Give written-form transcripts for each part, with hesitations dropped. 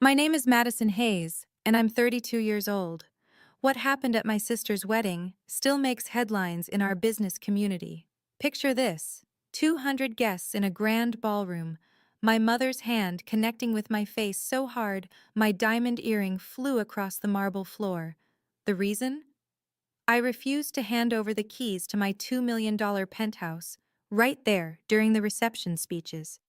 My name is Madison Hayes, and I'm 32 years old. What happened at my sister's wedding still makes headlines in our business community. Picture this: 200 guests in a grand ballroom, my mother's hand connecting with my face so hard my diamond earring flew across the marble floor. The reason? I refused to hand over the keys to my $2 million penthouse, right there during the reception speeches.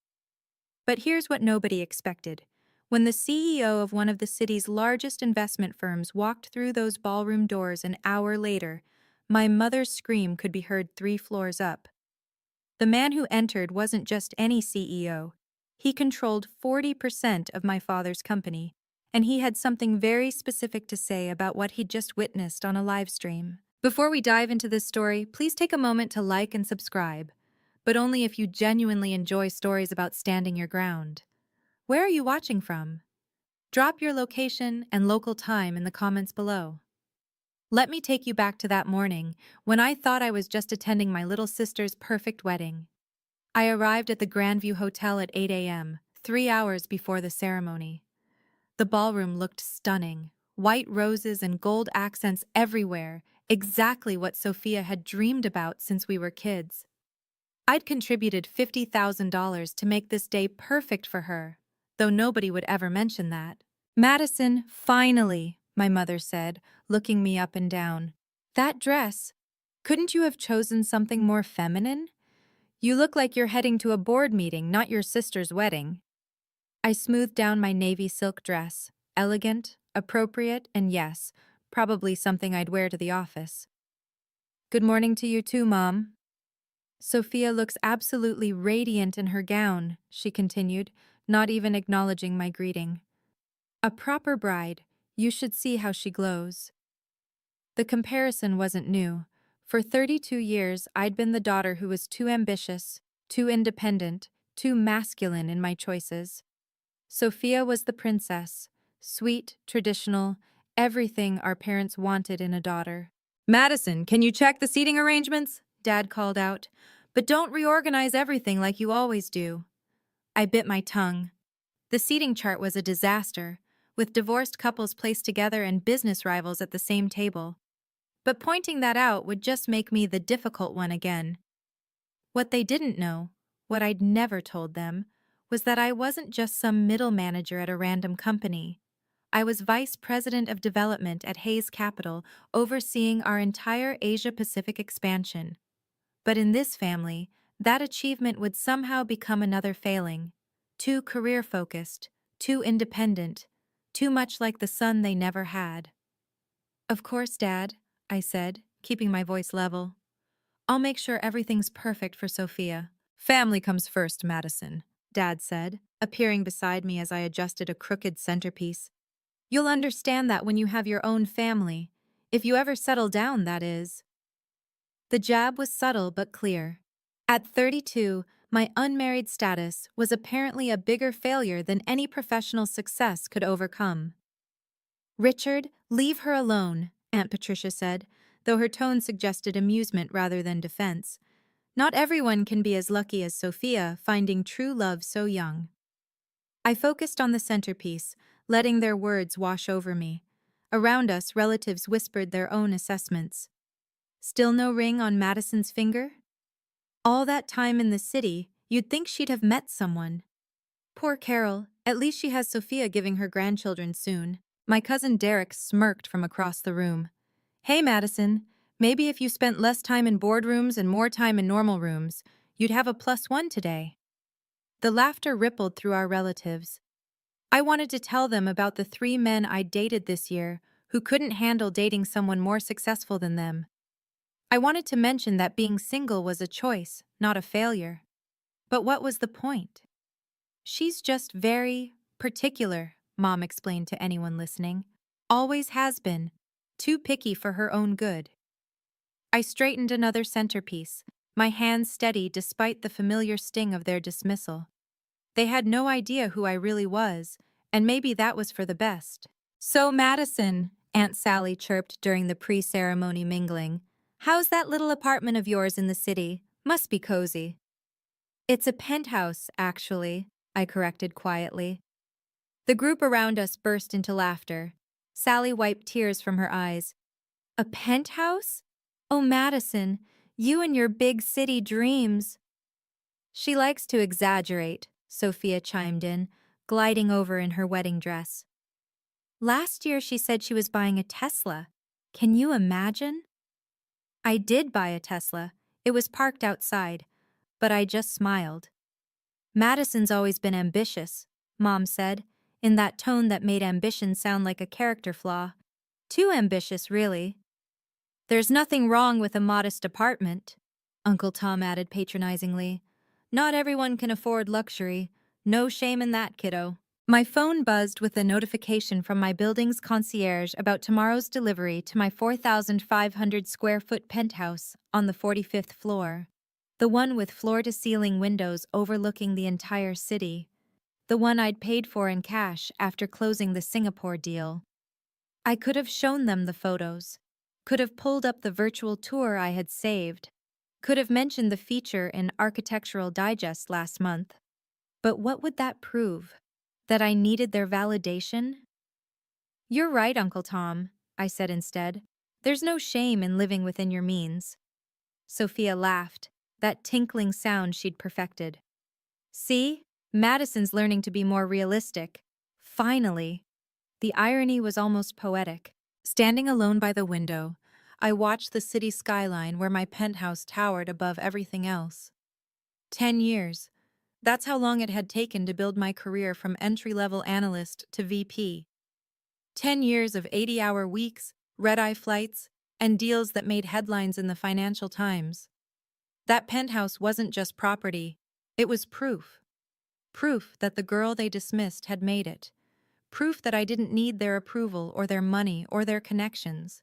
But here's what nobody expected. When the CEO of one of the city's largest investment firms walked through those ballroom doors an hour later, my mother's scream could be heard 3 floors up. The man who entered wasn't just any CEO. He controlled 40% of my father's company, and he had something very specific to say about what he'd just witnessed on a live stream. Before we dive into this story, please take a moment to like and subscribe, but only if you genuinely enjoy stories about standing your ground. Where are you watching from? Drop your location and local time in the comments below. Let me take you back to that morning when I thought I was just attending my little sister's perfect wedding. I arrived at the Grandview Hotel at 8 a.m., 3 hours before the ceremony. The ballroom looked stunning, white roses and gold accents everywhere, exactly what Sophia had dreamed about since we were kids. I'd contributed $50,000 to make this day perfect for her, though nobody would ever mention that. "Madison, finally," my mother said, looking me up and down. "That dress. Couldn't you have chosen something more feminine? You look like you're heading to a board meeting, not your sister's wedding." I smoothed down my navy silk dress, elegant, appropriate, and yes, probably something I'd wear to the office. "Good morning to you too, Mom." "Sophia looks absolutely radiant in her gown," she continued, not even acknowledging my greeting. "A proper bride. You should see how she glows." The comparison wasn't new. For 32 years, I'd been the daughter who was too ambitious, too independent, too masculine in my choices. Sophia was the princess, sweet, traditional, everything our parents wanted in a daughter. "Madison, can you check the seating arrangements?" Dad called out. "But don't reorganize everything like you always do." I bit my tongue. The seating chart was a disaster, with divorced couples placed together and business rivals at the same table. But pointing that out would just make me the difficult one again. What they didn't know, what I'd never told them, was that I wasn't just some middle manager at a random company. I was vice president of development at Hayes Capital, overseeing our entire Asia-Pacific expansion. But in this family, that achievement would somehow become another failing. Too career-focused, too independent, too much like the son they never had. "Of course, Dad," I said, keeping my voice level. "I'll make sure everything's perfect for Sophia." "Family comes first, Madison," Dad said, appearing beside me as I adjusted a crooked centerpiece. "You'll understand that when you have your own family. If you ever settle down, that is." The jab was subtle but clear. At 32, my unmarried status was apparently a bigger failure than any professional success could overcome. "Richard, leave her alone," Aunt Patricia said, though her tone suggested amusement rather than defense. "Not everyone can be as lucky as Sophia, finding true love so young." I focused on the centerpiece, letting their words wash over me. Around us, relatives whispered their own assessments. Still no ring on Madison's finger? All that time in the city, you'd think she'd have met someone. Poor Carol, at least she has Sophia giving her grandchildren soon. My cousin Derek smirked from across the room. "Hey, Madison, maybe if you spent less time in boardrooms and more time in normal rooms, you'd have a +1 today." The laughter rippled through our relatives. I wanted to tell them about the 3 men I'd dated this year who couldn't handle dating someone more successful than them. I wanted to mention that being single was a choice, not a failure. But what was the point? "She's just very particular," Mom explained to anyone listening. "Always has been. Too picky for her own good." I straightened another centerpiece, my hands steady despite the familiar sting of their dismissal. They had no idea who I really was, and maybe that was for the best. "So, Madison," Aunt Sally chirped during the pre-ceremony mingling, "how's that little apartment of yours in the city? Must be cozy." "It's a penthouse, actually," I corrected quietly. The group around us burst into laughter. Sally wiped tears from her eyes. A penthouse? Oh, Madison, you and your big city dreams. She likes to exaggerate, Sophia chimed in, gliding over in her wedding dress. Last year she said she was buying a Tesla. Can you imagine? I did buy a Tesla. It was parked outside, but I just smiled. Madison's always been ambitious, Mom said, in that tone that made ambition sound like a character flaw. Too ambitious, really. There's nothing wrong with a modest apartment, Uncle Tom added patronizingly. Not everyone can afford luxury. No shame in that, kiddo. My phone buzzed with a notification from my building's concierge about tomorrow's delivery to my 4,500 square foot penthouse on the 45th floor. The one with floor-to-ceiling windows overlooking the entire city. The one I'd paid for in cash after closing the Singapore deal. I could have shown them the photos. Could have pulled up the virtual tour I had saved. Could have mentioned the feature in Architectural Digest last month. But what would that prove? That I needed their validation? You're right, Uncle Tom, I said instead. There's no shame in living within your means. Sophia laughed, that tinkling sound she'd perfected. See? Madison's learning to be more realistic. Finally. The irony was almost poetic. Standing alone by the window, I watched the city skyline where my penthouse towered above everything else. 10 years. That's how long it had taken to build my career from entry-level analyst to VP. 10 years of 80-hour weeks, red-eye flights, and deals that made headlines in the Financial Times. That penthouse wasn't just property, it was proof. Proof that the girl they dismissed had made it. Proof that I didn't need their approval or their money or their connections.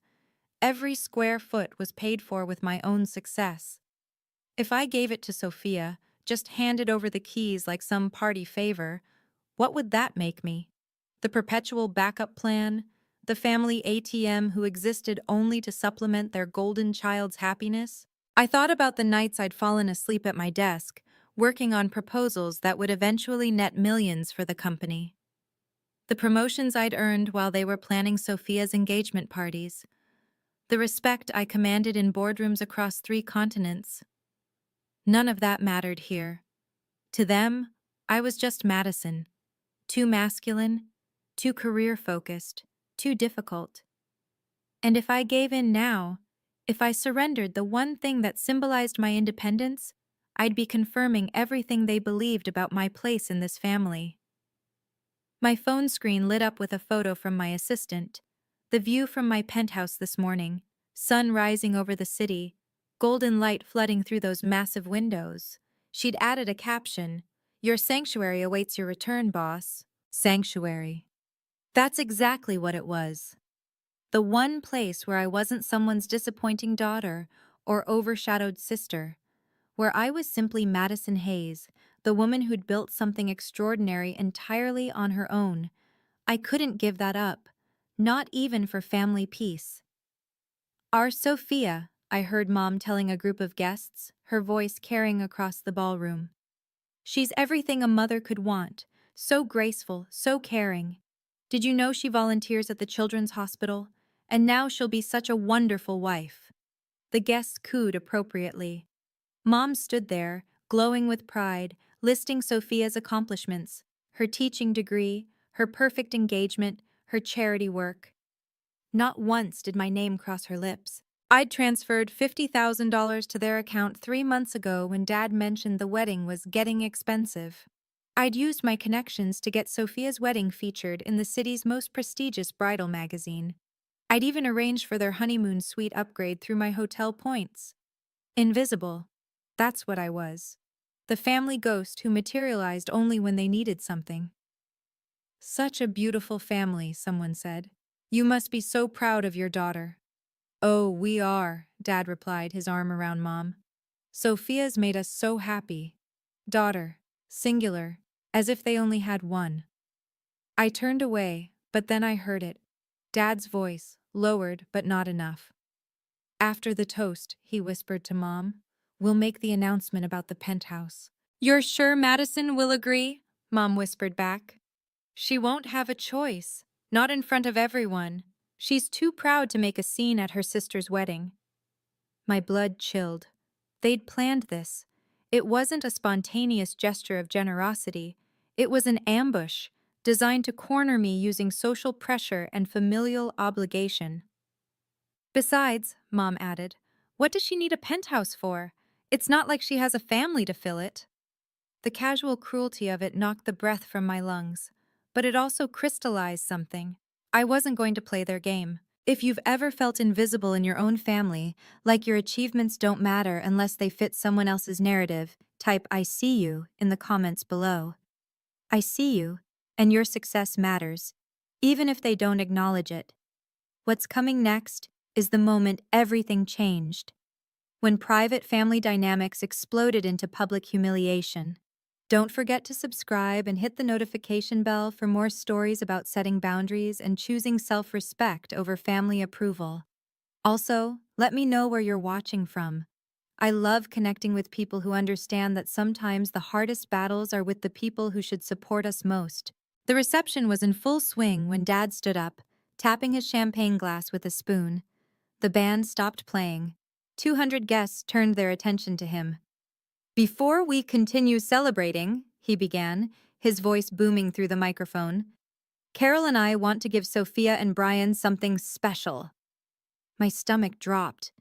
Every square foot was paid for with my own success. If I gave it to Sophia, just handed over the keys like some party favor, what would that make me? The perpetual backup plan? The family ATM who existed only to supplement their golden child's happiness? I thought about the nights I'd fallen asleep at my desk, working on proposals that would eventually net millions for the company. The promotions I'd earned while they were planning Sophia's engagement parties. The respect I commanded in boardrooms across 3 continents. None of that mattered here. To them, I was just Madison. Too masculine, too career-focused, too difficult. And if I gave in now, if I surrendered the one thing that symbolized my independence, I'd be confirming everything they believed about my place in this family. My phone screen lit up with a photo from my assistant. The view from my penthouse this morning, sun rising over the city, golden light flooding through those massive windows. She'd added a caption, "Your sanctuary awaits your return, boss." Sanctuary. That's exactly what it was. The one place where I wasn't someone's disappointing daughter or overshadowed sister, where I was simply Madison Hayes, the woman who'd built something extraordinary entirely on her own. I couldn't give that up, not even for family peace. Our Sophia, I heard Mom telling a group of guests, her voice carrying across the ballroom. She's everything a mother could want, so graceful, so caring. Did you know she volunteers at the Children's Hospital? And now she'll be such a wonderful wife. The guests cooed appropriately. Mom stood there, glowing with pride, listing Sophia's accomplishments, her teaching degree, her perfect engagement, her charity work. Not once did my name cross her lips. I'd transferred $50,000 to their account 3 months ago when Dad mentioned the wedding was getting expensive. I'd used my connections to get Sophia's wedding featured in the city's most prestigious bridal magazine. I'd even arranged for their honeymoon suite upgrade through my hotel points. Invisible. That's what I was. The family ghost who materialized only when they needed something. Such a beautiful family, someone said. You must be so proud of your daughter. Oh, we are, Dad replied, his arm around Mom. Sophia's made us so happy. Daughter, singular, as if they only had one. I turned away, but then I heard it. Dad's voice, lowered but not enough. After the toast, he whispered to Mom, we'll make the announcement about the penthouse. You're sure Madison will agree? Mom whispered back. She won't have a choice. Not in front of everyone. She's too proud to make a scene at her sister's wedding. My blood chilled. They'd planned this. It wasn't a spontaneous gesture of generosity. It was an ambush, designed to corner me using social pressure and familial obligation. Besides, Mom added, what does she need a penthouse for? It's not like she has a family to fill it. The casual cruelty of it knocked the breath from my lungs, but it also crystallized something. I wasn't going to play their game. If you've ever felt invisible in your own family, like your achievements don't matter unless they fit someone else's narrative, type "I see you" in the comments below. I see you, and your success matters, even if they don't acknowledge it. What's coming next is the moment everything changed. When private family dynamics exploded into public humiliation. Don't forget to subscribe and hit the notification bell for more stories about setting boundaries and choosing self-respect over family approval. Also, let me know where you're watching from. I love connecting with people who understand that sometimes the hardest battles are with the people who should support us most. The reception was in full swing when Dad stood up, tapping his champagne glass with a spoon. The band stopped playing. 200 guests turned their attention to him. Before we continue celebrating, he began, his voice booming through the microphone, Carol and I want to give Sophia and Brian something special. My stomach dropped.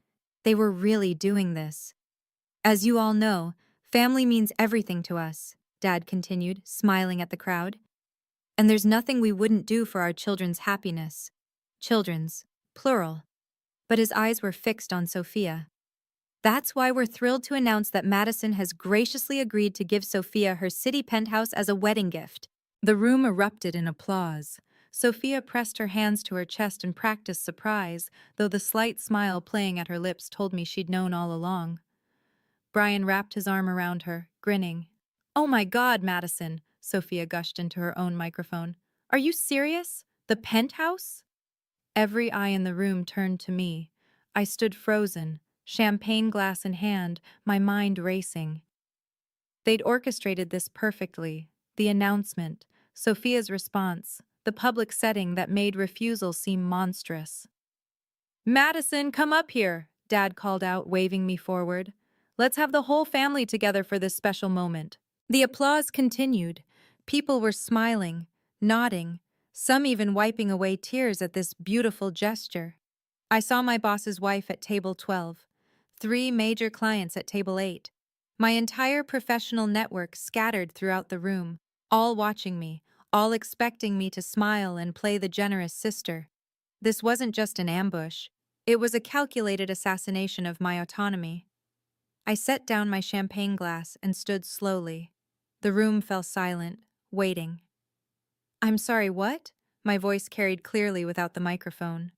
They were really doing this. As you all know, family means everything to us, Dad continued, smiling at the crowd. And there's nothing we wouldn't do for our children's happiness. Children's, plural. But his eyes were fixed on Sophia. That's why we're thrilled to announce that Madison has graciously agreed to give Sophia her city penthouse as a wedding gift. The room erupted in applause. Sophia pressed her hands to her chest and practiced surprise, though the slight smile playing at her lips told me she'd known all along. Brian wrapped his arm around her, grinning. "Oh my God, Madison," Sophia gushed into her own microphone. "Are you serious? The penthouse?" Every eye in the room turned to me. I stood frozen, champagne glass in hand, my mind racing. They'd orchestrated this perfectly. The announcement, Sophia's response, the public setting that made refusal seem monstrous. "Madison, come up here," Dad called out, waving me forward. "Let's have the whole family together for this special moment." The applause continued. People were smiling, nodding, some even wiping away tears at this beautiful gesture. I saw my boss's wife at table 12, 3 major clients at table 8. My entire professional network scattered throughout the room, all watching me, all expecting me to smile and play the generous sister. This wasn't just an ambush. It was a calculated assassination of my autonomy. I set down my champagne glass and stood slowly. The room fell silent, waiting. "I'm sorry, what?" My voice carried clearly without the microphone.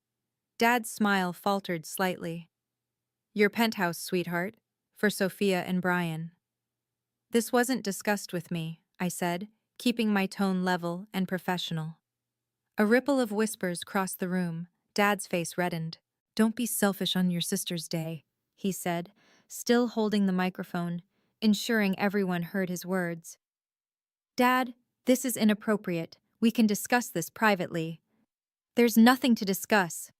Dad's smile faltered slightly. "Your penthouse, sweetheart, for Sophia and Brian." "This wasn't discussed with me," I said, keeping my tone level and professional. A ripple of whispers crossed the room. Dad's face reddened. "Don't be selfish on your sister's day," he said, still holding the microphone, ensuring everyone heard his words. "Dad, this is inappropriate. We can discuss this privately." "There's nothing to discuss."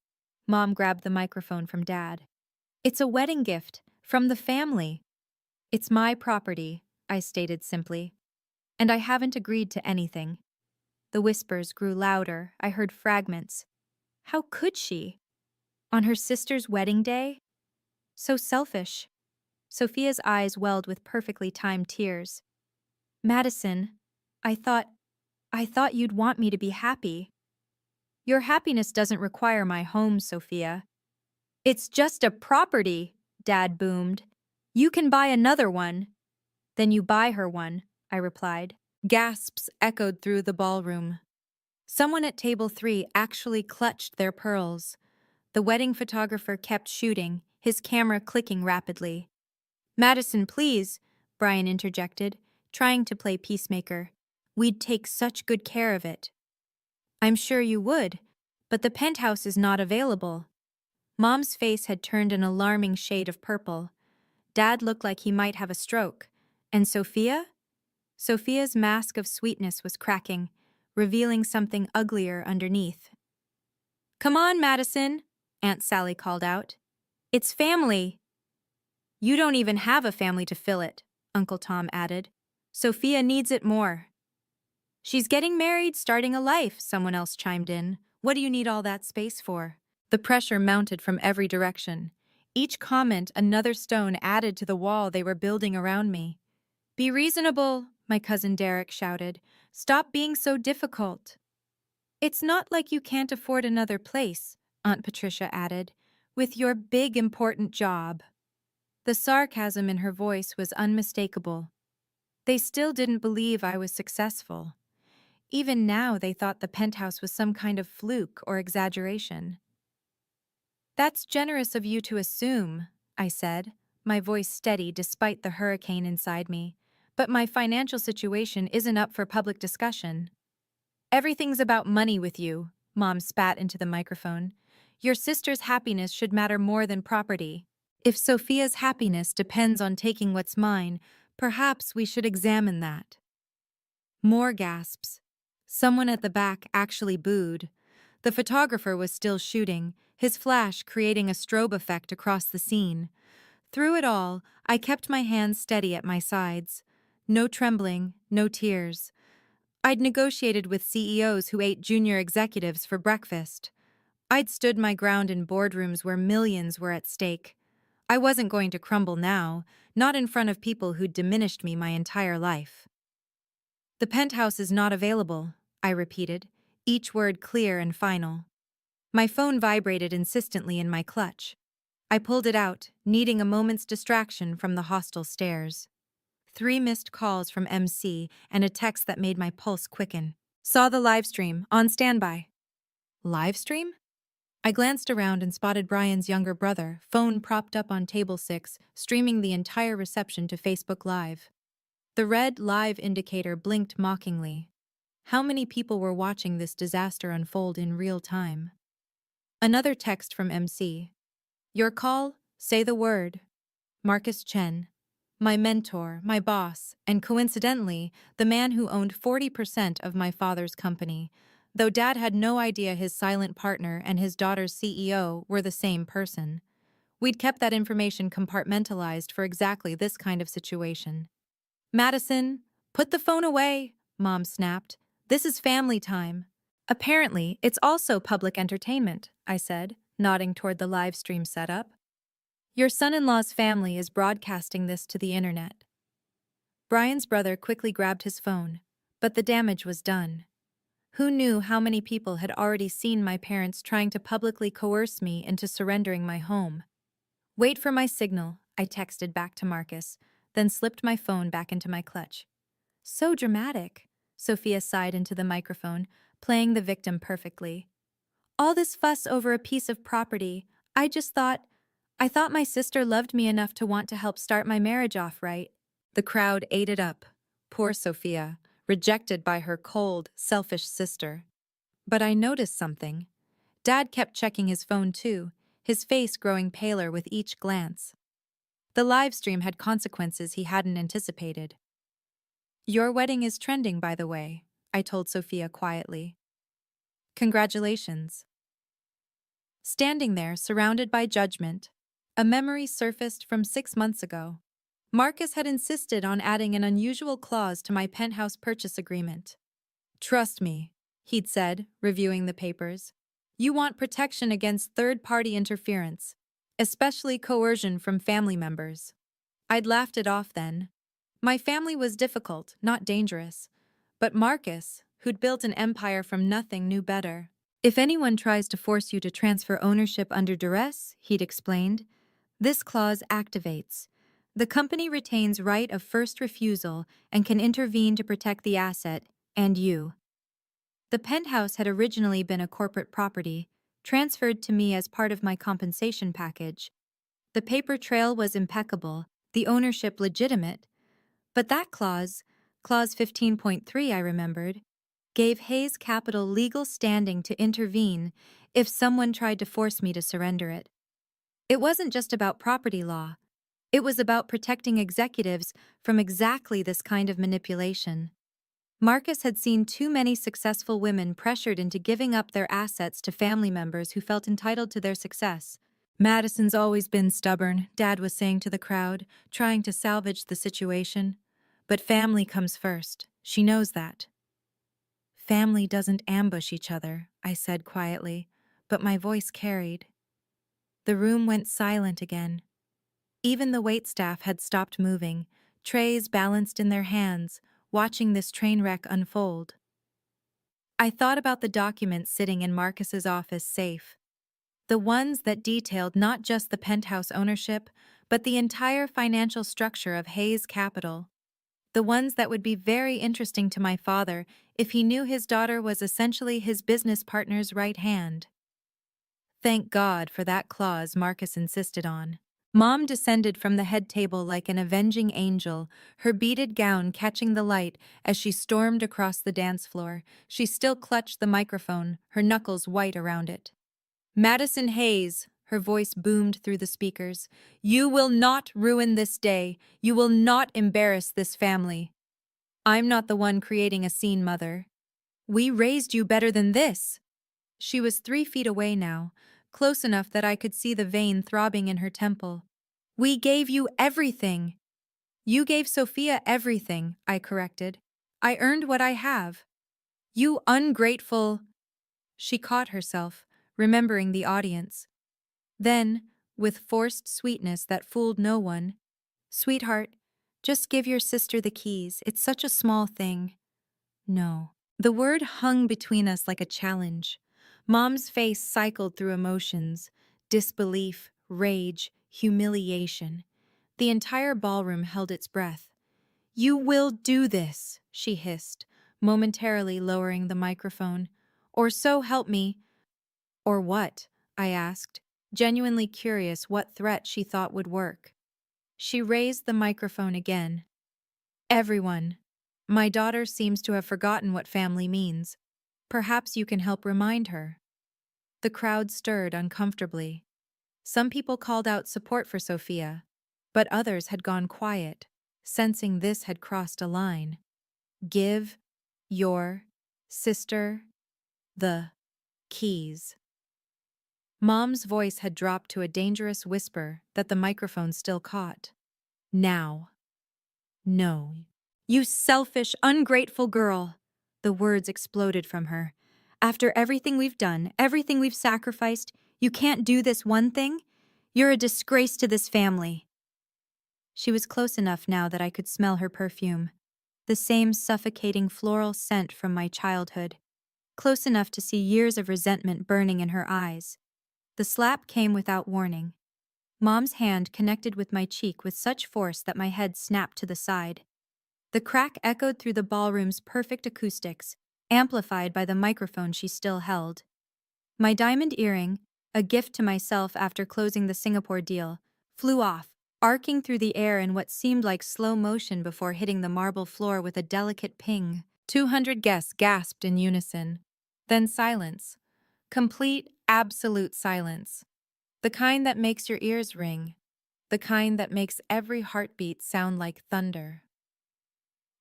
Mom grabbed the microphone from Dad. "It's a wedding gift, from the family." "It's my property," I stated simply. "And I haven't agreed to anything." The whispers grew louder. I heard fragments. How could she? On her sister's wedding day? So selfish. Sophia's eyes welled with perfectly timed tears. "Madison, I thought you'd want me to be happy." "Your happiness doesn't require my home, Sophia." "It's just a property," Dad boomed. "You can buy another one." "Then you buy her one," I replied. Gasps echoed through the ballroom. Someone at table 3 actually clutched their pearls. The wedding photographer kept shooting, his camera clicking rapidly. "Madison, please," Brian interjected, trying to play peacemaker. "We'd take such good care of it." "I'm sure you would, but the penthouse is not available." Mom's face had turned an alarming shade of purple. Dad looked like he might have a stroke. And Sophia? Sophia's mask of sweetness was cracking. revealing something uglier underneath. "Come on, Madison," Aunt Sally called out. "It's family." "You don't even have a family to fill it," Uncle Tom added. "Sophia needs it more." "She's getting married, starting a life," someone else chimed in. "What do you need all that space for?" The pressure mounted from every direction. Each comment another stone added to the wall they were building around me. "Be reasonable," my cousin Derek shouted. "Stop being so difficult." "It's not like you can't afford another place," Aunt Patricia added, "with your big important job." The sarcasm in her voice was unmistakable. They still didn't believe I was successful. Even now they thought the penthouse was some kind of fluke or exaggeration. "That's generous of you to assume," I said, my voice steady despite the hurricane inside me. "But my financial situation isn't up for public discussion." "Everything's about money with you," Mom spat into the microphone. "Your sister's happiness should matter more than property. If Sophia's happiness depends on taking what's mine, perhaps we should examine that." More gasps. Someone at the back actually booed. The photographer was still shooting, his flash creating a strobe effect across the scene. Through it all, I kept my hands steady at my sides. No trembling, no tears. I'd negotiated with CEOs who ate junior executives for breakfast. I'd stood my ground in boardrooms where millions were at stake. I wasn't going to crumble now, not in front of people who'd diminished me my entire life. "The penthouse is not available," I repeated, each word clear and final. My phone vibrated insistently in my clutch. I pulled it out, needing a moment's distraction from the hostile stares. 3 missed calls from MC and a text that made my pulse quicken. "Saw the livestream, on standby." Livestream? I glanced around and spotted Brian's younger brother, phone propped up on table 6, streaming the entire reception to Facebook Live. The red live indicator blinked mockingly. How many people were watching this disaster unfold in real time? Another text from MC. "Your call, say the word." Marcus Chen. My mentor, my boss, and coincidentally, the man who owned 40% of my father's company, though Dad had no idea his silent partner and his daughter's CEO were the same person. We'd kept that information compartmentalized for exactly this kind of situation. "Madison, put the phone away," Mom snapped. "This is family time." "Apparently, it's also public entertainment," I said, nodding toward the live stream setup. "Your son-in-law's family is broadcasting this to the internet." Brian's brother quickly grabbed his phone, but the damage was done. Who knew how many people had already seen my parents trying to publicly coerce me into surrendering my home? "Wait for my signal," I texted back to Marcus, then slipped my phone back into my clutch. "So dramatic," Sophia sighed into the microphone, playing the victim perfectly. "All this fuss over a piece of property, I thought my sister loved me enough to want to help start my marriage off right." The crowd ate it up. Poor Sophia, rejected by her cold, selfish sister. But I noticed something. Dad kept checking his phone too, his face growing paler with each glance. The live stream had consequences he hadn't anticipated. "Your wedding is trending, by the way," I told Sophia quietly. "Congratulations." Standing there, surrounded by judgment, a memory surfaced from 6 months ago. Marcus had insisted on adding an unusual clause to my penthouse purchase agreement. "Trust me," he'd said, reviewing the papers. "You want protection against third-party interference, especially coercion from family members." I'd laughed it off then. My family was difficult, not dangerous. But Marcus, who'd built an empire from nothing, knew better. "If anyone tries to force you to transfer ownership under duress," he'd explained, "this clause activates. The company retains right of first refusal and can intervene to protect the asset and you." The penthouse had originally been a corporate property, transferred to me as part of my compensation package. The paper trail was impeccable, the ownership legitimate. But that clause, Clause 15.3, I remembered, gave Hayes Capital legal standing to intervene if someone tried to force me to surrender it. It wasn't just about property law. It was about protecting executives from exactly this kind of manipulation. Marcus had seen too many successful women pressured into giving up their assets to family members who felt entitled to their success. Madison's always been stubborn, Dad was saying to the crowd, trying to salvage the situation. But family comes first. She knows that. Family doesn't ambush each other, I said quietly, but my voice carried. The room went silent again. Even the waitstaff had stopped moving, trays balanced in their hands, watching this train wreck unfold. I thought about the documents sitting in Marcus's office safe. The ones that detailed not just the penthouse ownership, but the entire financial structure of Hayes Capital. The ones that would be very interesting to my father if he knew his daughter was essentially his business partner's right hand. Thank God for that clause Marcus insisted on. Mom descended from the head table like an avenging angel, her beaded gown catching the light as she stormed across the dance floor. She still clutched the microphone, her knuckles white around it. Madison Hayes, her voice boomed through the speakers, you will not ruin this day. You will not embarrass this family. I'm not the one creating a scene, Mother. We raised you better than this. She was 3 feet away now, close enough that I could see the vein throbbing in her temple. We gave you everything. You gave Sophia everything, I corrected. I earned what I have. You ungrateful. She caught herself, remembering the audience. Then, with forced sweetness that fooled no one, Sweetheart, just give your sister the keys. It's such a small thing. No. The word hung between us like a challenge. Mom's face cycled through emotions, disbelief, rage, humiliation. The entire ballroom held its breath. You will do this, she hissed, momentarily lowering the microphone. Or so help me. Or what? I asked, genuinely curious what threat she thought would work. She raised the microphone again. Everyone. My daughter seems to have forgotten what family means. Perhaps you can help remind her. The crowd stirred uncomfortably. Some people called out support for Sophia, but others had gone quiet, sensing this had crossed a line. Give your sister the keys. Mom's voice had dropped to a dangerous whisper that the microphone still caught. Now. No. You selfish, ungrateful girl. The words exploded from her. After everything we've done, everything we've sacrificed, you can't do this one thing? You're a disgrace to this family. She was close enough now that I could smell her perfume. The same suffocating floral scent from my childhood. Close enough to see years of resentment burning in her eyes. The slap came without warning. Mom's hand connected with my cheek with such force that my head snapped to the side. The crack echoed through the ballroom's perfect acoustics, amplified by the microphone she still held. My diamond earring, a gift to myself after closing the Singapore deal, flew off, arcing through the air in what seemed like slow motion before hitting the marble floor with a delicate ping. 200 guests gasped in unison. Then silence. Complete, absolute silence. The kind that makes your ears ring. The kind that makes every heartbeat sound like thunder.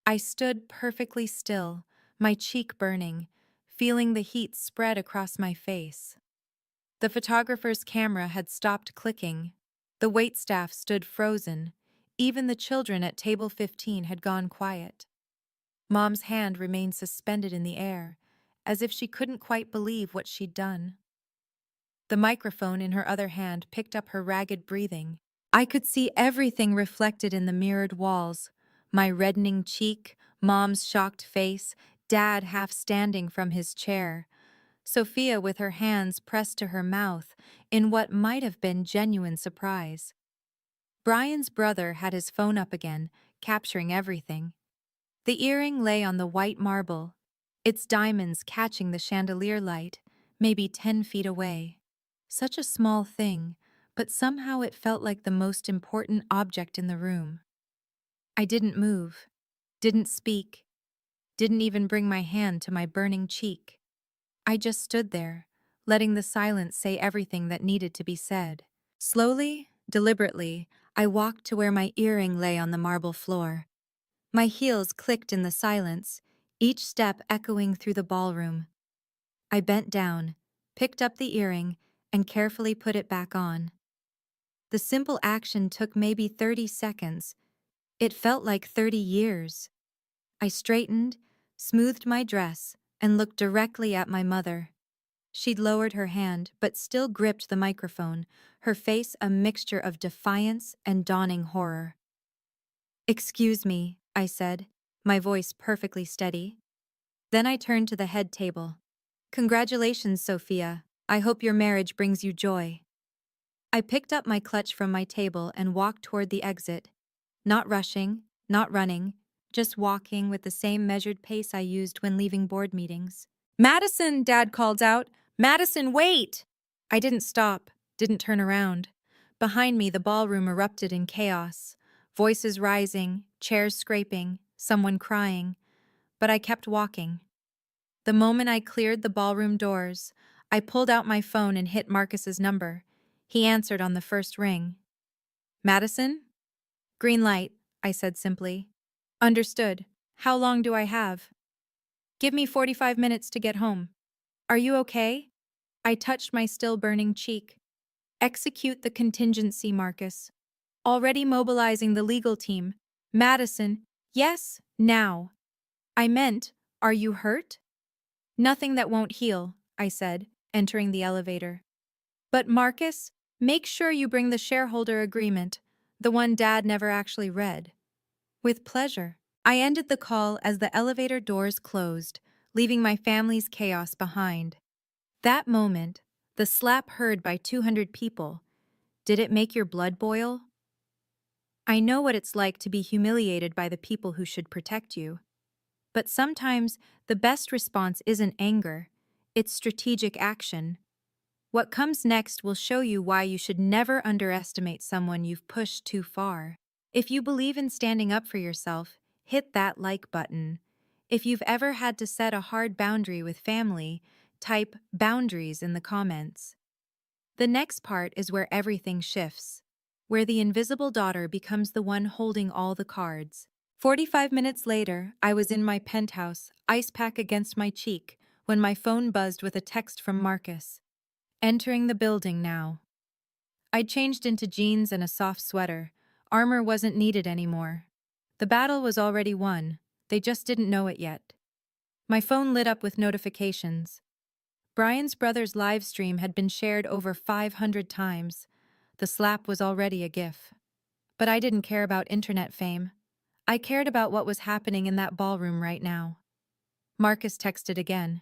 I stood perfectly still, my cheek burning, feeling the heat spread across my face. The photographer's camera had stopped clicking. The waitstaff stood frozen. Even the children at table 15 had gone quiet. Mom's hand remained suspended in the air, as if she couldn't quite believe what she'd done. The microphone in her other hand picked up her ragged breathing. I could see everything reflected in the mirrored walls. My reddening cheek, Mom's shocked face, Dad half standing from his chair. Sophia with her hands pressed to her mouth in what might have been genuine surprise. Brian's brother had his phone up again, capturing everything. The earring lay on the white marble, its diamonds catching the chandelier light, maybe 10 feet away. Such a small thing, but somehow it felt like the most important object in the room. I didn't move, didn't speak, didn't even bring my hand to my burning cheek. I just stood there, letting the silence say everything that needed to be said. Slowly, deliberately, I walked to where my earring lay on the marble floor. My heels clicked in the silence, each step echoing through the ballroom. I bent down, picked up the earring, and carefully put it back on. The simple action took maybe 30 seconds. It felt like 30 years. I straightened, smoothed my dress, and looked directly at my mother. She'd lowered her hand, but still gripped the microphone, her face a mixture of defiance and dawning horror. "Excuse me," I said, my voice perfectly steady. Then I turned to the head table. "Congratulations, Sophia. I hope your marriage brings you joy." I picked up my clutch from my table and walked toward the exit. Not rushing, not running, just walking with the same measured pace I used when leaving board meetings. "Madison," Dad called out. "Madison, wait!" I didn't stop, didn't turn around. Behind me, the ballroom erupted in chaos. Voices rising, chairs scraping, someone crying. But I kept walking. The moment I cleared the ballroom doors, I pulled out my phone and hit Marcus's number. He answered on the first ring. "Madison?" "Green light," I said simply. "Understood. How long do I have?" "Give me 45 minutes to get home." "Are you okay?" I touched my still burning cheek. "Execute the contingency, Marcus. Already mobilizing the legal team." "Madison, yes, now." "I meant, are you hurt?" "Nothing that won't heal," I said, entering the elevator. "But Marcus, make sure you bring the shareholder agreement, the one Dad never actually read." "With pleasure." I ended the call as the elevator doors closed, leaving my family's chaos behind. That moment, the slap heard by 200 people, did it make your blood boil? I know what it's like to be humiliated by the people who should protect you. But sometimes the best response isn't anger, it's strategic action. What comes next will show you why you should never underestimate someone you've pushed too far. If you believe in standing up for yourself, hit that like button. If you've ever had to set a hard boundary with family, type boundaries in the comments. The next part is where everything shifts, where the invisible daughter becomes the one holding all the cards. 45 minutes later, I was in my penthouse, ice pack against my cheek, when my phone buzzed with a text from Marcus. "Entering the building now." I'd changed into jeans and a soft sweater. Armor wasn't needed anymore. The battle was already won. They just didn't know it yet. My phone lit up with notifications. Brian's brother's live stream had been shared over 500 times. The slap was already a gif. But I didn't care about internet fame. I cared about what was happening in that ballroom right now. Marcus texted again.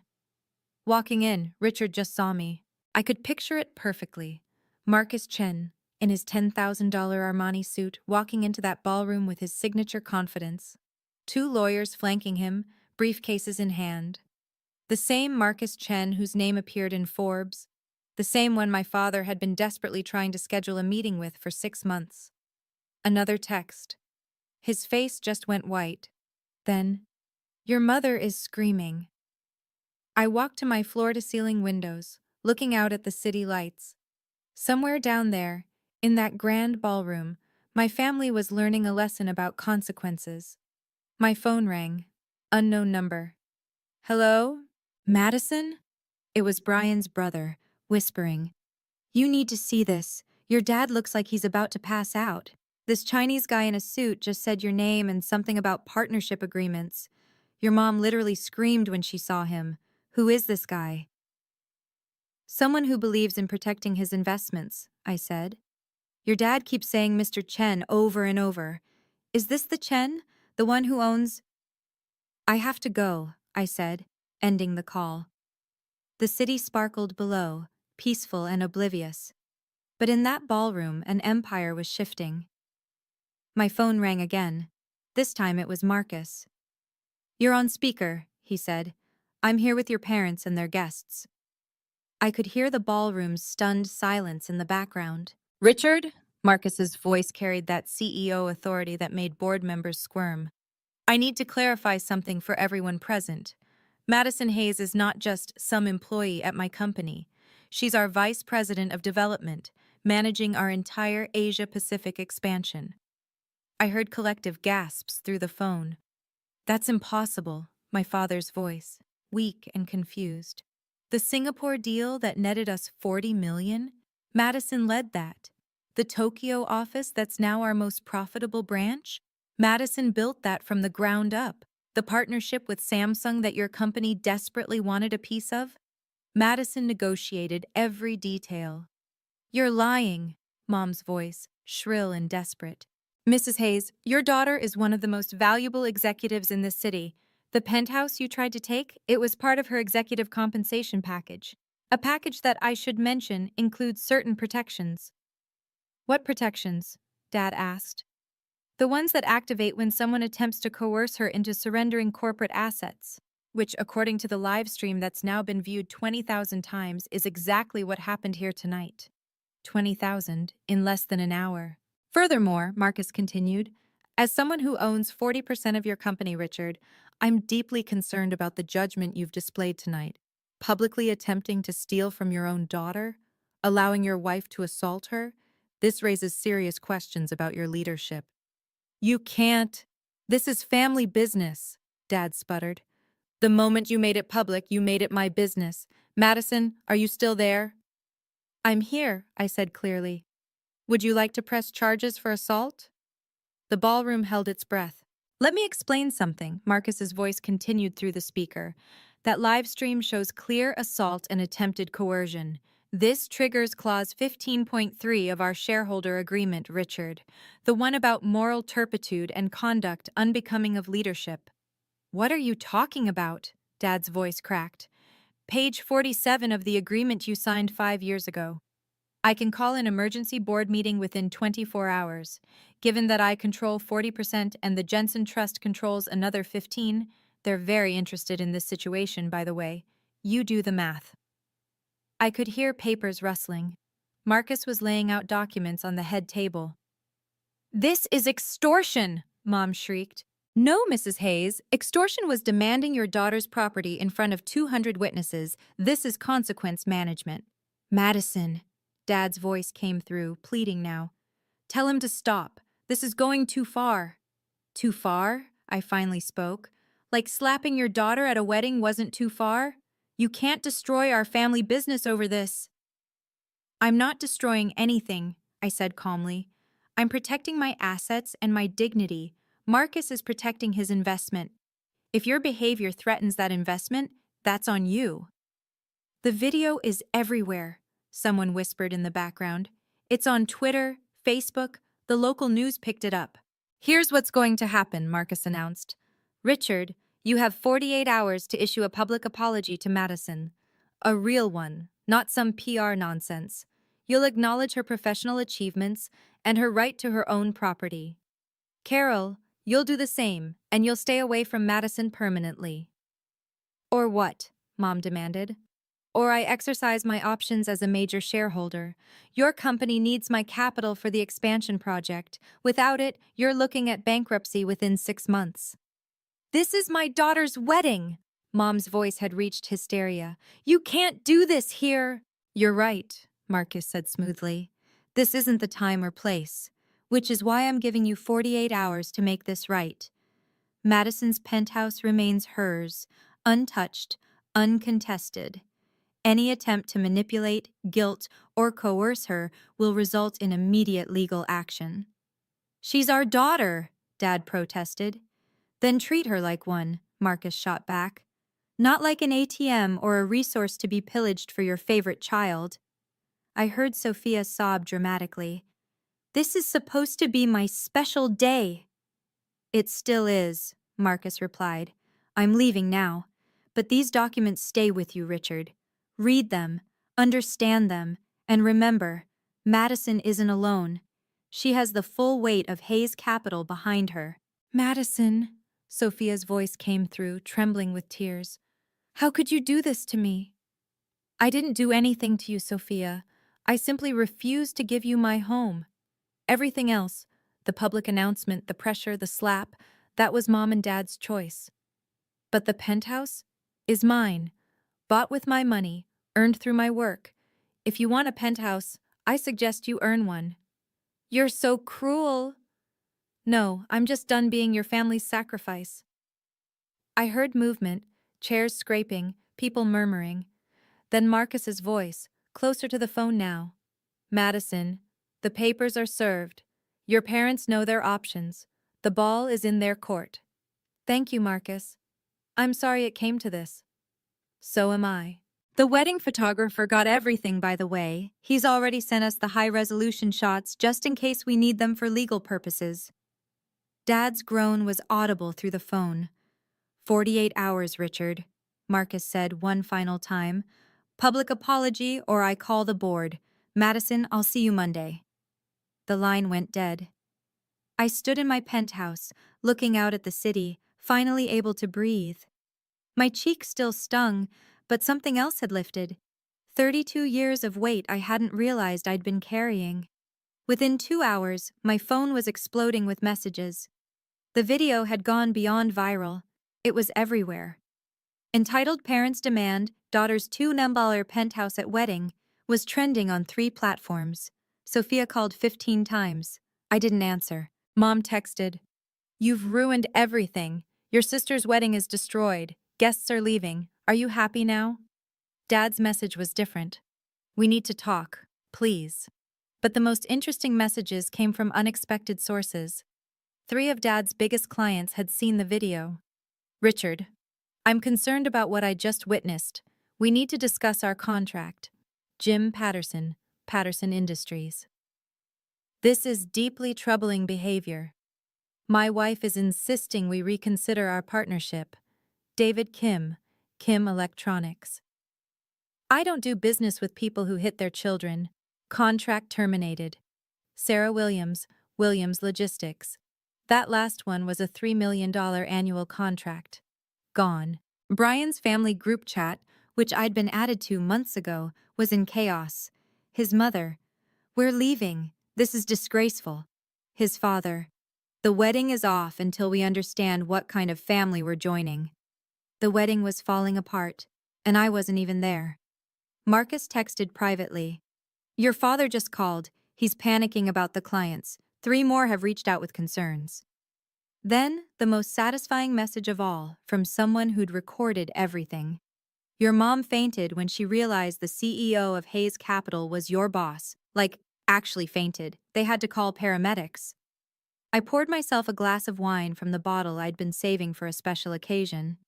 Walking in, Richard just saw me. I could picture it perfectly. Marcus Chen, in his $10,000 Armani suit, walking into that ballroom with his signature confidence. 2 lawyers flanking him, briefcases in hand. The same Marcus Chen whose name appeared in Forbes. The same one my father had been desperately trying to schedule a meeting with for 6 months. Another text. His face just went white. Then, "Your mother is screaming." I walked to my floor-to-ceiling windows, looking out at the city lights. Somewhere down there, in that grand ballroom, my family was learning a lesson about consequences. My phone rang. Unknown number. "Hello? Madison?" It was Brian's brother, whispering. "You need to see this. Your dad looks like he's about to pass out. This Chinese guy in a suit just said your name and something about partnership agreements. Your mom literally screamed when she saw him. Who is this guy?" "Someone who believes in protecting his investments," I said. "Your dad keeps saying Mr. Chen over and over. Is this the Chen, the one who owns—" "I have to go," I said, ending the call. The city sparkled below, peaceful and oblivious. But in that ballroom, an empire was shifting. My phone rang again. This time it was Marcus. "You're on speaker," he said. "I'm here with your parents and their guests." I could hear the ballroom's stunned silence in the background. "Richard?" Marcus's voice carried that CEO authority that made board members squirm. "I need to clarify something for everyone present. Madison Hayes is not just some employee at my company. She's our Vice President of Development, managing our entire Asia-Pacific expansion." I heard collective gasps through the phone. "That's impossible," my father's voice, weak and confused. The Singapore deal that netted us 40 million? Madison led that. The Tokyo office that's now our most profitable branch? Madison built that from the ground up. The partnership with Samsung that your company desperately wanted a piece of? Madison negotiated every detail. You're lying, Mom's voice, shrill and desperate. Mrs. Hayes, your daughter is one of the most valuable executives in this city. The penthouse you tried to take, it was part of her executive compensation package. A package that I should mention includes certain protections. What protections? Dad asked. The ones that activate when someone attempts to coerce her into surrendering corporate assets, which, according to the live stream that's now been viewed 20,000 times, is exactly what happened here tonight. 20,000 in less than an hour. Furthermore, Marcus continued, as someone who owns 40% of your company, Richard, I'm deeply concerned about the judgment you've displayed tonight. Publicly attempting to steal from your own daughter? Allowing your wife to assault her? This raises serious questions about your leadership. You can't. This is family business, Dad sputtered. The moment you made it public, you made it my business. Madison, are you still there? I'm here, I said clearly. Would you like to press charges for assault? The ballroom held its breath. Let me explain something, Marcus's voice continued through the speaker. That live stream shows clear assault and attempted coercion. This triggers Clause 15.3 of our shareholder agreement, Richard, the one about moral turpitude and conduct unbecoming of leadership. What are you talking about? Dad's voice cracked. Page 47 of the agreement you signed 5 years ago. I can call an emergency board meeting within 24 hours. Given that I control 40% and the Jensen Trust controls another 15, they're very interested in this situation, by the way. You do the math. I could hear papers rustling. Marcus was laying out documents on the head table. This is extortion, Mom shrieked. No, Mrs. Hayes, extortion was demanding your daughter's property in front of 200 witnesses. This is consequence management. Madison, Dad's voice came through, pleading now. Tell him to stop. This is going too far. Too far? I finally spoke. Like slapping your daughter at a wedding wasn't too far? You can't destroy our family business over this. I'm not destroying anything, I said calmly. I'm protecting my assets and my dignity. Marcus is protecting his investment. If your behavior threatens that investment, that's on you. The video is everywhere, someone whispered in the background. It's on Twitter, Facebook, the local news picked it up. Here's what's going to happen, Marcus announced. Richard, you have 48 hours to issue a public apology to Madison. A real one, not some PR nonsense. You'll acknowledge her professional achievements and her right to her own property. Carol, you'll do the same, and you'll stay away from Madison permanently. Or what? Mom demanded. Or I exercise my options as a major shareholder. Your company needs my capital for the expansion project. Without it, you're looking at bankruptcy within 6 months. This is my daughter's wedding! Mom's voice had reached hysteria. You can't do this here! You're right, Marcus said smoothly. This isn't the time or place, which is why I'm giving you 48 hours to make this right. Madison's penthouse remains hers, untouched, uncontested. Any attempt to manipulate, guilt, or coerce her will result in immediate legal action. She's our daughter, Dad protested. Then treat her like one, Marcus shot back. Not like an ATM or a resource to be pillaged for your favorite child. I heard Sophia sob dramatically. This is supposed to be my special day. It still is, Marcus replied. I'm leaving now. But these documents stay with you, Richard. Read them, understand them, and remember, Madison isn't alone. She has the full weight of Hayes Capital behind her. Madison, Sophia's voice came through, trembling with tears. How could you do this to me? I didn't do anything to you, Sophia. I simply refused to give you my home. Everything else, the public announcement, the pressure, the slap, that was Mom and Dad's choice. But the penthouse is mine, bought with my money, earned through my work. If you want a penthouse, I suggest you earn one. You're so cruel. No, I'm just done being your family's sacrifice. I heard movement, chairs scraping, people murmuring. Then Marcus's voice, closer to the phone now. Madison, the papers are served. Your parents know their options. The ball is in their court. Thank you, Marcus. I'm sorry it came to this. So am I. The wedding photographer got everything, by the way. He's already sent us the high-resolution shots just in case we need them for legal purposes. Dad's groan was audible through the phone. 48 hours, Richard, Marcus said one final time. Public apology or I call the board. Madison, I'll see you Monday. The line went dead. I stood in my penthouse, looking out at the city, finally able to breathe. My cheek still stung, but something else had lifted. 32 years of weight I hadn't realized I'd been carrying. Within 2 hours, my phone was exploding with messages. The video had gone beyond viral. It was everywhere. Entitled Parents Demand Daughter's $2 penthouse at wedding was trending on 3 platforms. Sophia called 15 times. I didn't answer. Mom texted, "You've ruined everything. Your sister's wedding is destroyed. Guests are leaving. Are you happy now?" Dad's message was different. "We need to talk, please." But the most interesting messages came from unexpected sources. 3 of Dad's biggest clients had seen the video. "Richard, I'm concerned about what I just witnessed. We need to discuss our contract. Jim Patterson, Patterson Industries. This is deeply troubling behavior. My wife is insisting we reconsider our partnership. David Kim, Kim Electronics. I don't do business with people who hit their children. Contract terminated. Sarah Williams, Williams Logistics. That last one was a $3 million annual contract. Gone. Brian's family group chat, which I'd been added to months ago, was in chaos. His mother, "We're leaving. This is disgraceful." His father, "The wedding is off until we understand what kind of family we're joining." The wedding was falling apart, and I wasn't even there. Marcus texted privately, "Your father just called. He's panicking about the clients. 3 more have reached out with concerns." Then, the most satisfying message of all, from someone who'd recorded everything. "Your mom fainted when she realized the CEO of Hayes Capital was your boss. Like, actually fainted. They had to call paramedics." I poured myself a glass of wine from the bottle I'd been saving for a special occasion.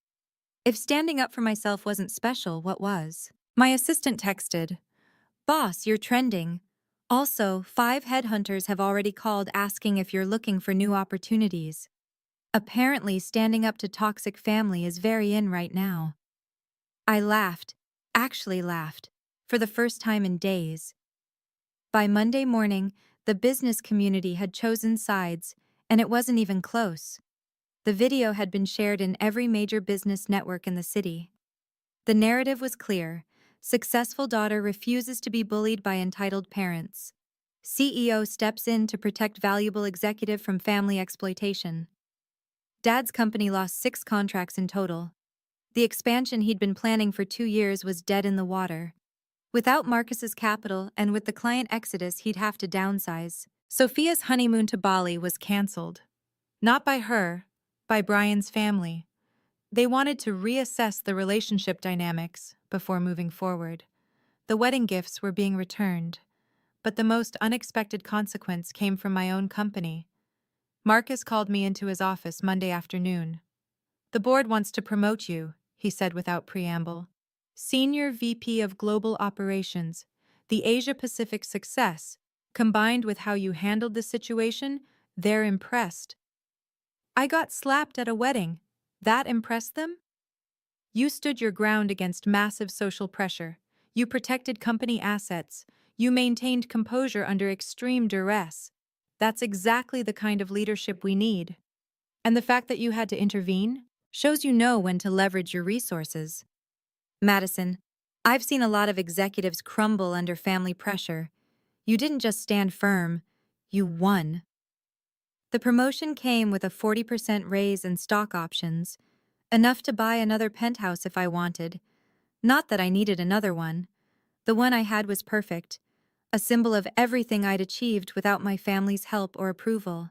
If standing up for myself wasn't special, what was? My assistant texted, "Boss, you're trending. Also, 5 headhunters have already called asking if you're looking for new opportunities. Apparently, standing up to toxic family is very in right now." I laughed, actually laughed, for the first time in days. By Monday morning, the business community had chosen sides, and it wasn't even close. The video had been shared in every major business network in the city. The narrative was clear. Successful daughter refuses to be bullied by entitled parents. CEO steps in to protect valuable executive from family exploitation. Dad's company lost 6 contracts in total. The expansion he'd been planning for 2 years was dead in the water. Without Marcus's capital and with the client exodus, he'd have to downsize. Sophia's honeymoon to Bali was canceled. Not by her, by Brian's family. They wanted to reassess the relationship dynamics before moving forward. The wedding gifts were being returned, but the most unexpected consequence came from my own company. Marcus called me into his office Monday afternoon. "The board wants to promote you," he said without preamble. "Senior VP of Global Operations. The Asia-Pacific success, combined with how you handled the situation, they're impressed." I got slapped at a wedding. That impressed them? You stood your ground against massive social pressure. You protected company assets. You maintained composure under extreme duress. That's exactly the kind of leadership we need. And the fact that you had to intervene shows you know when to leverage your resources. Madison, I've seen a lot of executives crumble under family pressure. You didn't just stand firm, you won. The promotion came with a 40% raise and stock options, enough to buy another penthouse if I wanted. Not that I needed another one. The one I had was perfect, a symbol of everything I'd achieved without my family's help or approval.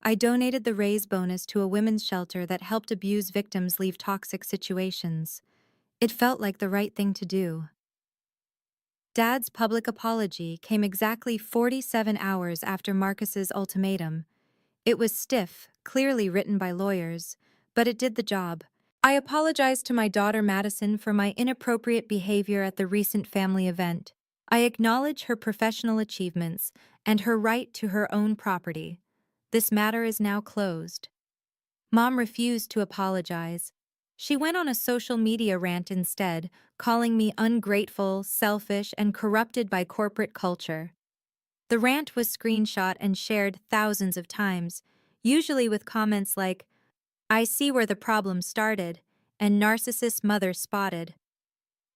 I donated the raise bonus to a women's shelter that helped abuse victims leave toxic situations. It felt like the right thing to do. Dad's public apology came exactly 47 hours after Marcus's ultimatum. It was stiff, clearly written by lawyers, but it did the job. I apologized to my daughter Madison for my inappropriate behavior at the recent family event. I acknowledge her professional achievements and her right to her own property. This matter is now closed. Mom refused to apologize. She went on a social media rant instead, calling me ungrateful, selfish, and corrupted by corporate culture. The rant was screenshot and shared thousands of times, usually with comments like, "I see where the problem started," and "narcissist mother spotted."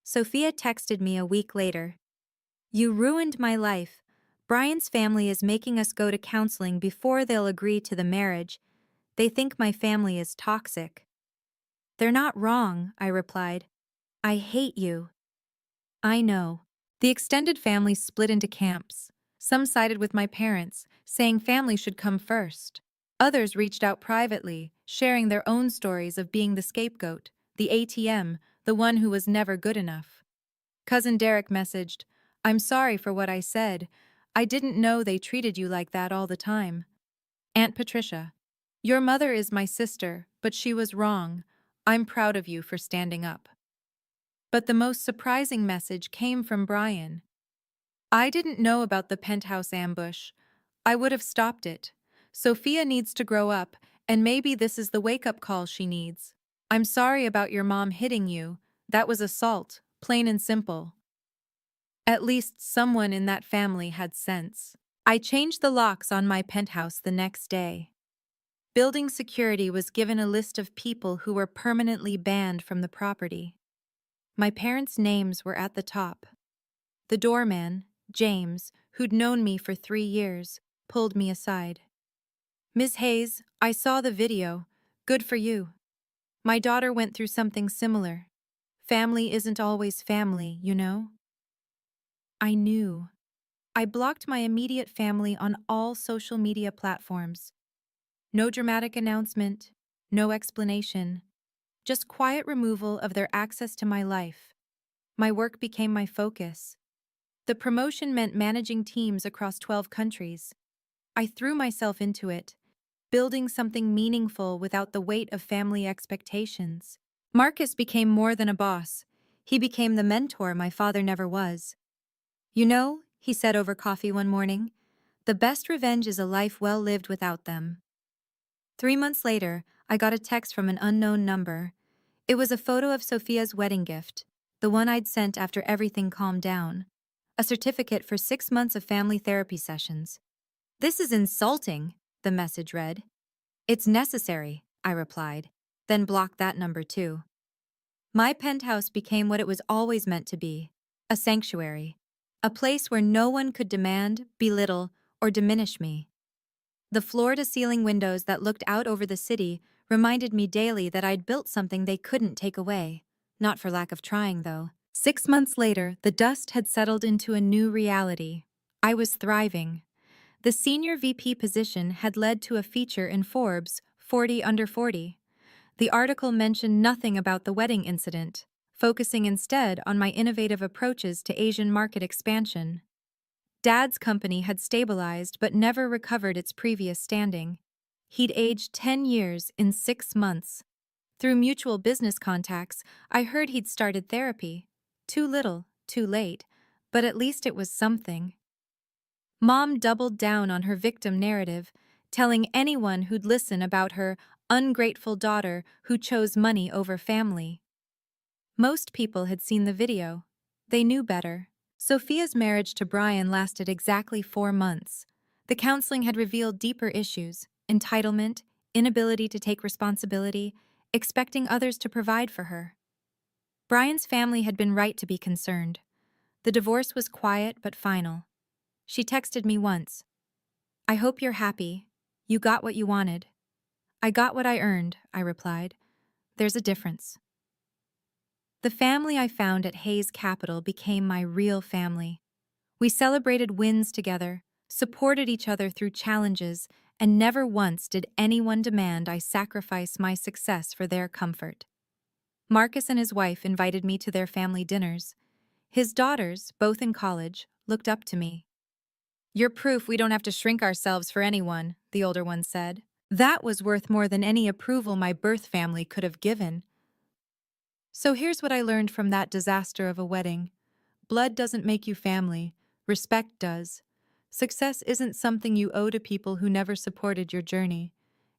Sophia texted me a week later. "You ruined my life. Brian's family is making us go to counseling before they'll agree to the marriage. They think my family is toxic." "They're not wrong," I replied. "I hate you." I know. The extended family split into camps. Some sided with my parents, saying family should come first. Others reached out privately, sharing their own stories of being the scapegoat, the ATM, the one who was never good enough. Cousin Derek messaged, "I'm sorry for what I said. I didn't know they treated you like that all the time." Aunt Patricia, "Your mother is my sister, but she was wrong. I'm proud of you for standing up." But the most surprising message came from Brian. "I didn't know about the Penthouse ambush. I would have stopped it. Sophia needs to grow up, and maybe this is the wake-up call she needs. I'm sorry about your mom hitting you. That was assault, plain and simple." At least someone in that family had sense. I changed the locks on my penthouse the next day. Building security was given a list of people who were permanently banned from the property. My parents' names were at the top. The doorman, James, who'd known me for 3 years, pulled me aside. "Ms. Hayes, I saw the video. Good for you. My daughter went through something similar. Family isn't always family, you know?" I knew. I blocked my immediate family on all social media platforms. No dramatic announcement, no explanation, just quiet removal of their access to my life. My work became my focus. The promotion meant managing teams across 12 countries. I threw myself into it, building something meaningful without the weight of family expectations. Marcus became more than a boss. He became the mentor my father never was. "You know," he said over coffee one morning, "the best revenge is a life well lived without them." 3 months later, I got a text from an unknown number. It was a photo of Sophia's wedding gift, the one I'd sent after everything calmed down. A certificate for 6 months of family therapy sessions. "This is insulting," the message read. "It's necessary," I replied, then blocked that number too. My penthouse became what it was always meant to be, a sanctuary, a place where no one could demand, belittle, or diminish me. The floor-to-ceiling windows that looked out over the city reminded me daily that I'd built something they couldn't take away. Not for lack of trying, though. 6 months later, the dust had settled into a new reality. I was thriving. The senior VP position had led to a feature in Forbes, 40 Under 40. The article mentioned nothing about the wedding incident, focusing instead on my innovative approaches to Asian market expansion. Dad's company had stabilized but never recovered its previous standing. He'd aged 10 years in 6 months. Through mutual business contacts, I heard he'd started therapy. Too little, too late, but at least it was something. Mom doubled down on her victim narrative, telling anyone who'd listen about her ungrateful daughter who chose money over family. Most people had seen the video. They knew better. Sophia's marriage to Brian lasted exactly 4 months. The counseling had revealed deeper issues: entitlement, inability to take responsibility, expecting others to provide for her. Brian's family had been right to be concerned. The divorce was quiet but final. She texted me once. "I hope you're happy. You got what you wanted." "I got what I earned," I replied. "There's a difference." The family I found at Hayes Capital became my real family. We celebrated wins together, supported each other through challenges, and never once did anyone demand I sacrifice my success for their comfort. Marcus and his wife invited me to their family dinners. His daughters, both in college, looked up to me. "You're proof we don't have to shrink ourselves for anyone," the older one said. That was worth more than any approval my birth family could have given. So here's what I learned from that disaster of a wedding. Blood doesn't make you family, respect does. Success isn't something you owe to people who never supported your journey.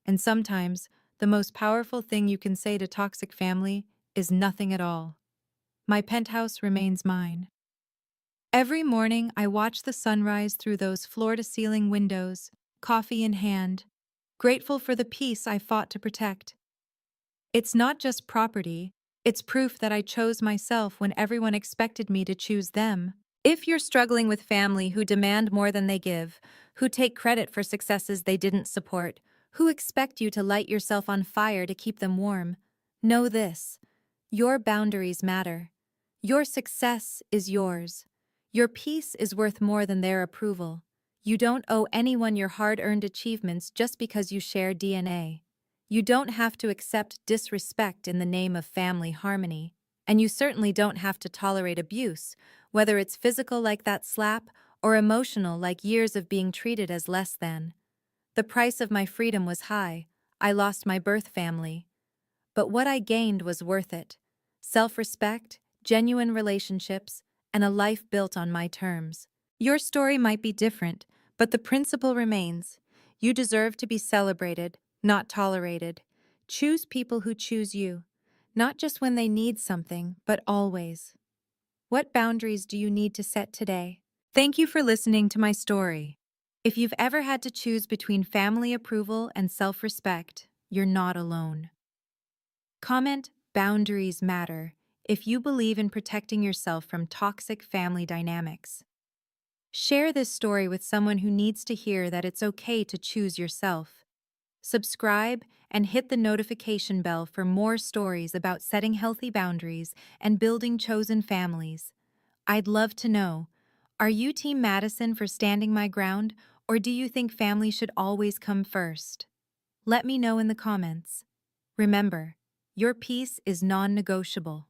And sometimes, the most powerful thing you can say to toxic family is nothing at all. My penthouse remains mine. Every morning, I watch the sunrise through those floor-to-ceiling windows, coffee in hand, grateful for the peace I fought to protect. It's not just property, it's proof that I chose myself when everyone expected me to choose them. If you're struggling with family who demand more than they give, who take credit for successes they didn't support, who expect you to light yourself on fire to keep them warm, know this: your boundaries matter. Your success is yours. Your peace is worth more than their approval. You don't owe anyone your hard-earned achievements just because you share DNA. You don't have to accept disrespect in the name of family harmony. And you certainly don't have to tolerate abuse, whether it's physical like that slap or emotional like years of being treated as less than. The price of my freedom was high. I lost my birth family. But what I gained was worth it. Self-respect, genuine relationships, and a life built on my terms. Your story might be different, but the principle remains. You deserve to be celebrated, not tolerated. Choose people who choose you, not just when they need something, but always. What boundaries do you need to set today? Thank you for listening to my story. If you've ever had to choose between family approval and self-respect, you're not alone. Comment "Boundaries matter" if you believe in protecting yourself from toxic family dynamics. Share this story with someone who needs to hear that it's okay to choose yourself. Subscribe and hit the notification bell for more stories about setting healthy boundaries and building chosen families. I'd love to know, are you Team Madison for standing my ground, or do you think family should always come first? Let me know in the comments. Remember, your peace is non-negotiable.